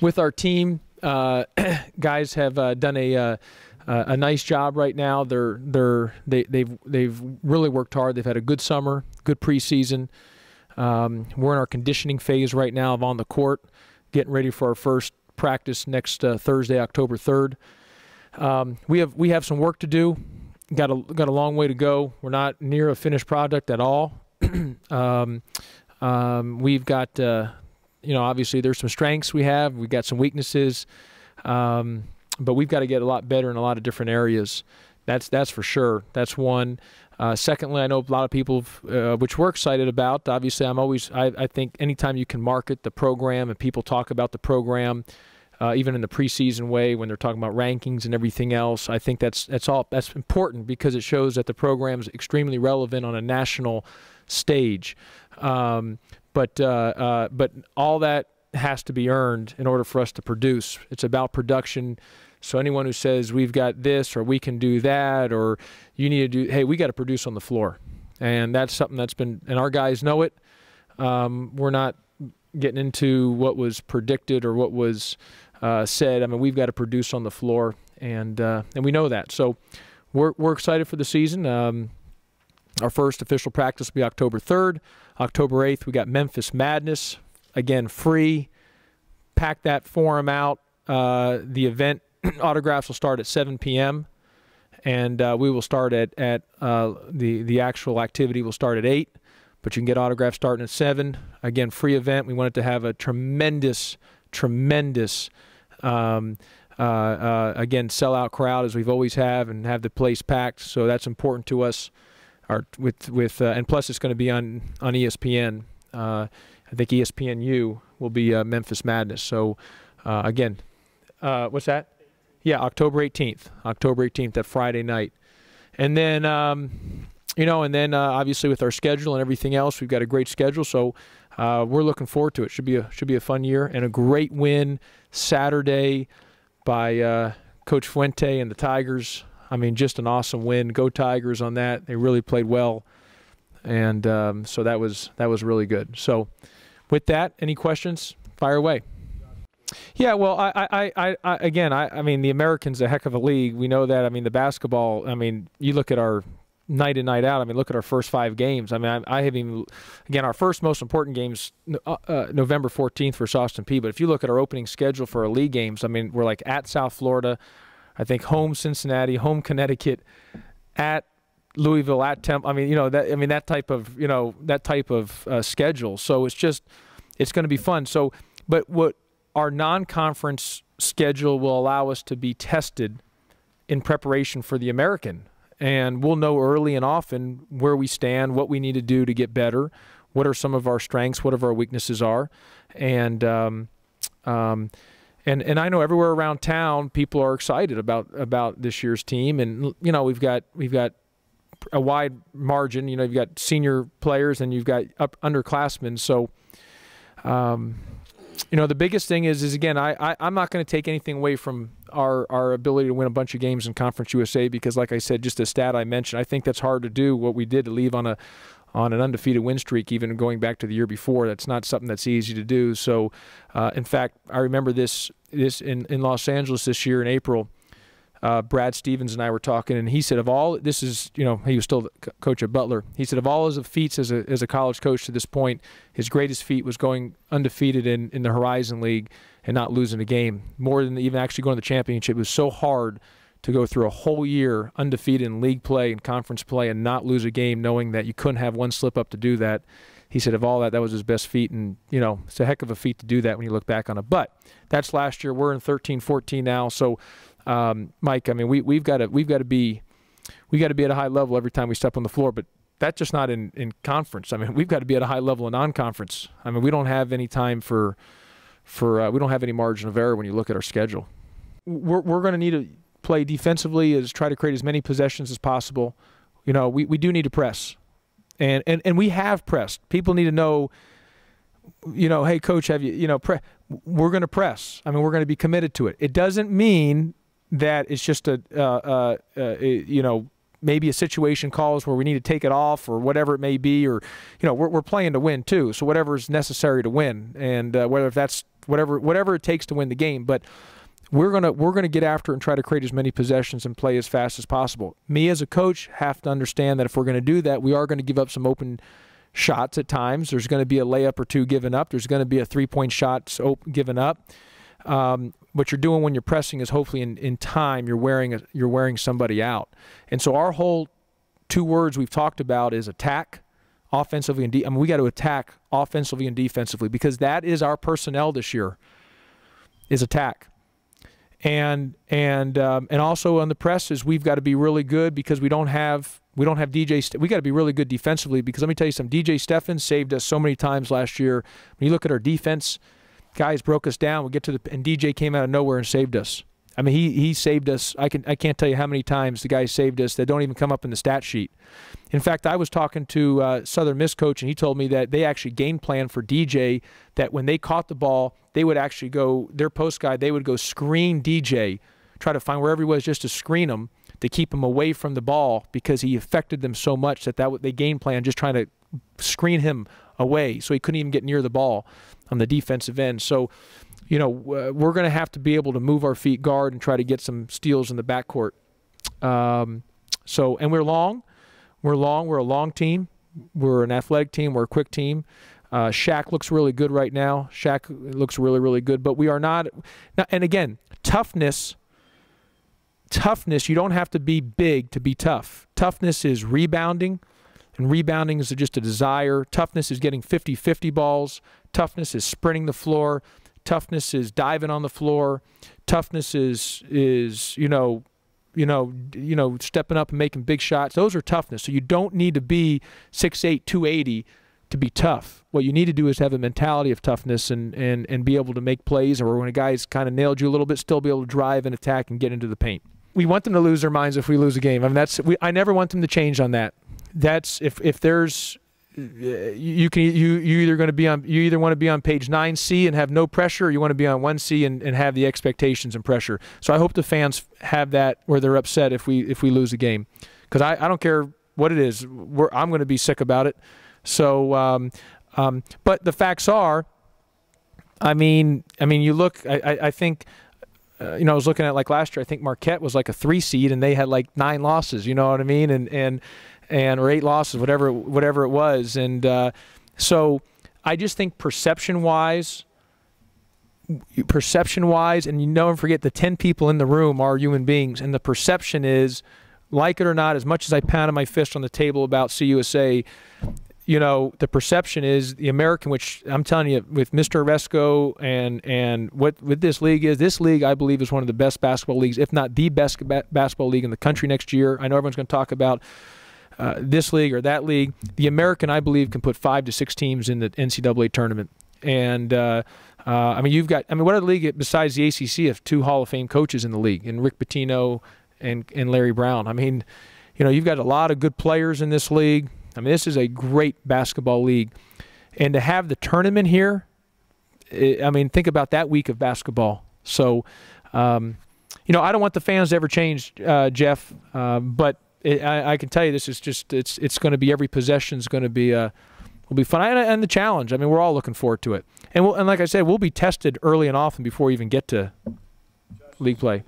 with our team. Guys have done a nice job right now. They've really worked hard. They've had a good summer, good preseason. We're in our conditioning phase right now of on the court, getting ready for our first practice next Thursday, October 3rd. We have some work to do. Got a long way to go. We're not near a finished product at all. We've got obviously there's some strengths we have. We've got some weaknesses, but we've got to get a lot better in a lot of different areas. That's for sure. That's one. Secondly, I know a lot of people, which we're excited about. Obviously, I think anytime you can market the program and people talk about the program, even in the preseason way when they're talking about rankings and everything else, I think that's important because it shows that the program is extremely relevant on a national stage. But all that has to be earned in order for us to produce. It's about production. So anyone who says we've got this or we can do that or you need to do, hey, we got to produce on the floor. And that's something that's been, and our guys know it. We're not getting into what was predicted or what was said. I mean, we've got to produce on the floor, and we know that. So we're excited for the season. Our first official practice will be October 3rd. October 8th, we got Memphis Madness. Again, free. Pack that forum out. The event autographs will start at 7 p.m. and we will start at the actual activity will start at 8, but you can get autographs starting at 7. Again, free event. We wanted to have a tremendous again, sellout crowd as we've always have, and have the place packed. So that's important to us. And plus it's going to be on ESPN. I think ESPNU will be Memphis Madness. So again, what's that? Yeah, October 18th. October 18th, that Friday night. And then, obviously with our schedule and everything else, we've got a great schedule. So we're looking forward to it. Should be a fun year, and a great win Saturday by Coach Fuente and the Tigers. I mean, just an awesome win. Go Tigers on that. They really played well, and so that was really good. So with that, any questions? Fire away. Yeah, well, I mean, the American's a heck of a league. We know that. I mean, the basketball, I mean, you look at our night in, night out. I mean, look at our first 5 games. I mean, I haven't even, again, our first most important game's November 14th versus Austin Peay. But if you look at our opening schedule for our league games, I mean, we're like at South Florida, I think home Cincinnati, home Connecticut, at Louisville, at Temple. I mean, that type of schedule. So it's going to be fun. So, but what our non-conference schedule will allow us to be tested in preparation for the American. And we'll know early and often where we stand, what we need to do to get better, what are some of our strengths, what our weaknesses are. And I know everywhere around town people are excited about this year's team. And we've got a wide margin. You've got senior players and you've got underclassmen. So the biggest thing is again, I'm not going to take anything away from our ability to win a bunch of games in Conference USA, because like I said, just a stat I mentioned, I think that's hard to do. What we did to leave on an undefeated win streak, even going back to the year before, that's not something that's easy to do. So in fact, I remember this in Los Angeles this year in April. Brad Stevens and I were talking, and he said of all, this is, he was still the coach at Butler. He said of all his feats as a college coach to this point, his greatest feat was going undefeated in the Horizon League and not losing a game. More than even actually going to the championship. It was so hard to go through a whole year undefeated in league play and conference play and not lose a game, knowing that you couldn't have one slip up to do that. He said of all that was his best feat, and it's a heck of a feat to do that when you look back on it. But that's last year. We're in 13-14 now, so. Mike, I mean, we've got to be at a high level every time we step on the floor, but that's just not in conference. I mean, we've got to be at a high level in non-conference. I mean, we don't have any time we don't have any margin of error when you look at our schedule. We're going to need to play defensively, is try to create as many possessions as possible. We do need to press, and we have pressed. People need to know, hey, coach, have you, we're going to press. I mean, we're going to be committed to it. It doesn't mean that it's just maybe a situation calls where we need to take it off or whatever it may be, or we're playing to win too. So whatever is necessary to win, and whether if that's whatever it takes to win the game. But we're gonna get after it and try to create as many possessions and play as fast as possible. Me as a coach have to understand that if we're going to do that, we are going to give up some open shots at times. There's going to be a layup or two given up. There's going to be a three-point shot given up. What you're doing when you're pressing is hopefully in time you're wearing somebody out. And so our whole 2 words we've talked about is attack, offensively and we got to attack offensively and defensively, because that is our personnel this year, is attack. And also on the presses, we've got to be really good, because we don't have DJ. We got to be really good defensively, because let me tell you something. DJ Steffens saved us so many times last year. When you look at our defense, guys broke us down. We get to and DJ came out of nowhere and saved us. I mean, he saved us. I can't tell you how many times the guy saved us that don't even come up in the stat sheet. In fact, I was talking to Southern Miss coach, and he told me that they actually game planned for DJ, that when they caught the ball, they would actually go, their post guy, they would go screen DJ, try to find wherever he was just to screen him, to keep him away from the ball, because he affected them so much that they game planned just trying to screen him away so he couldn't even get near the ball on the defensive end. So, you know, we're going to have to be able to move our feet, guard, and try to get some steals in the backcourt. And we're long. We're a long team. We're an athletic team. We're a quick team. Shaq looks really good right now. Shaq looks really, really good. But we are not. And again, toughness, you don't have to be big to be tough. Toughness is rebounding, and rebounding is just a desire. Toughness is getting 50-50 balls. Toughness is sprinting the floor. Toughness is diving on the floor. Toughness is stepping up and making big shots. Those are toughness. So you don't need to be 6'8", 280 to be tough. What you need to do is have a mentality of toughness and be able to make plays, or when a guy's kind of nailed you a little bit, still be able to drive and attack and get into the paint. We want them to lose their minds if we lose a game. I mean, I never want them to change on that. That's if there's you either want to be on page 9C and have no pressure, or you want to be on 1C and have the expectations and pressure. So I hope the fans have that, where they're upset if we lose a game, because I don't care what it is. I'm going to be sick about it. So but the facts are, I mean you look, I think I was looking at, like, last year, I think Marquette was like a 3 seed and they had like 9 losses, you know what I mean, or 8 losses, whatever it was. And so I just think perception-wise, and and forget, the 10 people in the room are human beings, and the perception is, like it or not, as much as I pounded my fist on the table about CUSA, the perception is the American, which I'm telling you, with Mr. Vesco and what this league is, this league, I believe, is one of the best basketball leagues, if not the best basketball league in the country next year. I know everyone's going to talk about this league or that league. The American, I believe, can put 5 to 6 teams in the NCAA tournament. And what other league besides the ACC have 2 Hall of Fame coaches in the league, and Rick Pitino and Larry Brown? I mean, you've got a lot of good players in this league. I mean, this is a great basketball league. And to have the tournament here, think about that week of basketball. So, I don't want the fans to ever change, Jeff, but I can tell you, this is just, it's going to be, every possession is going to be will be fun. And the challenge, we're all looking forward to it. And like I said, we'll be tested early and often before we even get to league play.